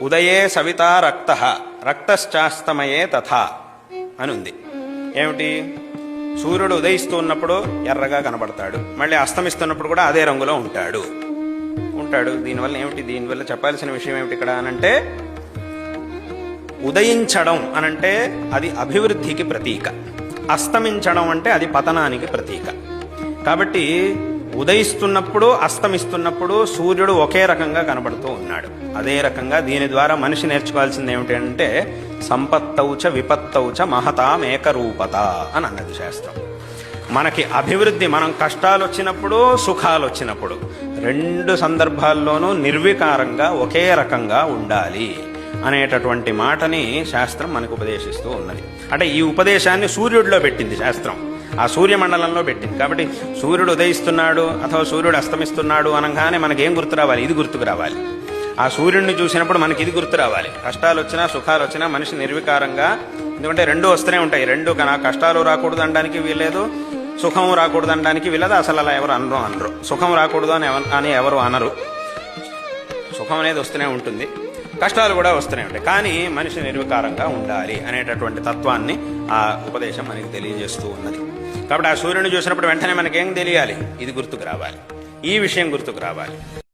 ఉదయే సవితా రక్త రక్తశ్చాస్తమయే తథా అని ఉంది. ఏమిటి? సూర్యుడు ఉదయిస్తూ ఉన్నప్పుడు ఎర్రగా కనబడతాడు, మళ్ళీ అస్తమిస్తున్నప్పుడు కూడా అదే రంగులో ఉంటాడు. దీనివల్ల ఏమిటి? దీనివల్ల చెప్పాల్సిన విషయం ఏమిటి ఇక్కడ అనంటే, ఉదయించడం అనంటే అది అభివృద్ధికి ప్రతీక, అస్తమించడం అంటే అది పతనానికి ప్రతీక. కాబట్టి ఉదయిస్తున్నప్పుడు అస్తమిస్తున్నప్పుడు సూర్యుడు ఒకే రకంగా కనబడుతూ ఉన్నాడు. అదే రకంగా దీని ద్వారా మనిషి నేర్చుకోవాల్సింది ఏమిటి అంటే, సంపత్తౌచ విపత్తౌచ మహతామేకరూపత అని అన్నది శాస్త్రం. మనకి అభివృద్ధి, మనం కష్టాలు వచ్చినప్పుడు సుఖాలు వచ్చినప్పుడు రెండు సందర్భాల్లోనూ నిర్వికారంగా ఒకే రకంగా ఉండాలి అనేటటువంటి మాటని శాస్త్రం మనకు ఉపదేశిస్తూ ఉన్నది. అంటే ఈ ఉపదేశాన్ని సూర్యుడిలో పెట్టింది శాస్త్రం, ఆ సూర్యమండలంలో పెట్టింది. కాబట్టి సూర్యుడు ఉదయిస్తున్నాడు అథవా సూర్యుడు అస్తమిస్తున్నాడు అనగానే మనకేం గుర్తు రావాలి? ఇది గుర్తుకు రావాలి. ఆ సూర్యుడిని చూసినప్పుడు మనకి ఇది గుర్తు రావాలి. కష్టాలు వచ్చినా సుఖాలు వచ్చినా మనిషి నిర్వికారంగా, ఎందుకంటే రెండు వస్తూనే ఉంటాయి. రెండు కష్టాలు రాకూడదు అనడానికి వీల్లేదు, సుఖం రాకూడదు అనడానికి వీల్లేదు. అసలు అలా ఎవరు అనరు. సుఖం రాకూడదు అని ఎవరు అనరు. సుఖం అనేది వస్తూనే ఉంటుంది, కష్టాలు కూడా వస్తూనే ఉంటాయి. కానీ మనిషి నిర్వికారంగా ఉండాలి అనేటటువంటి తత్వాన్ని ఆ ఉపదేశం మనకి తెలియజేస్తూ ఉన్నది. కాబట్టి ఆ సూర్యుని చూసినప్పుడు వెంటనే మనకేం తెలియాలి? ఇది గుర్తుకు రావాలి, ఈ విషయం గుర్తుకు రావాలి.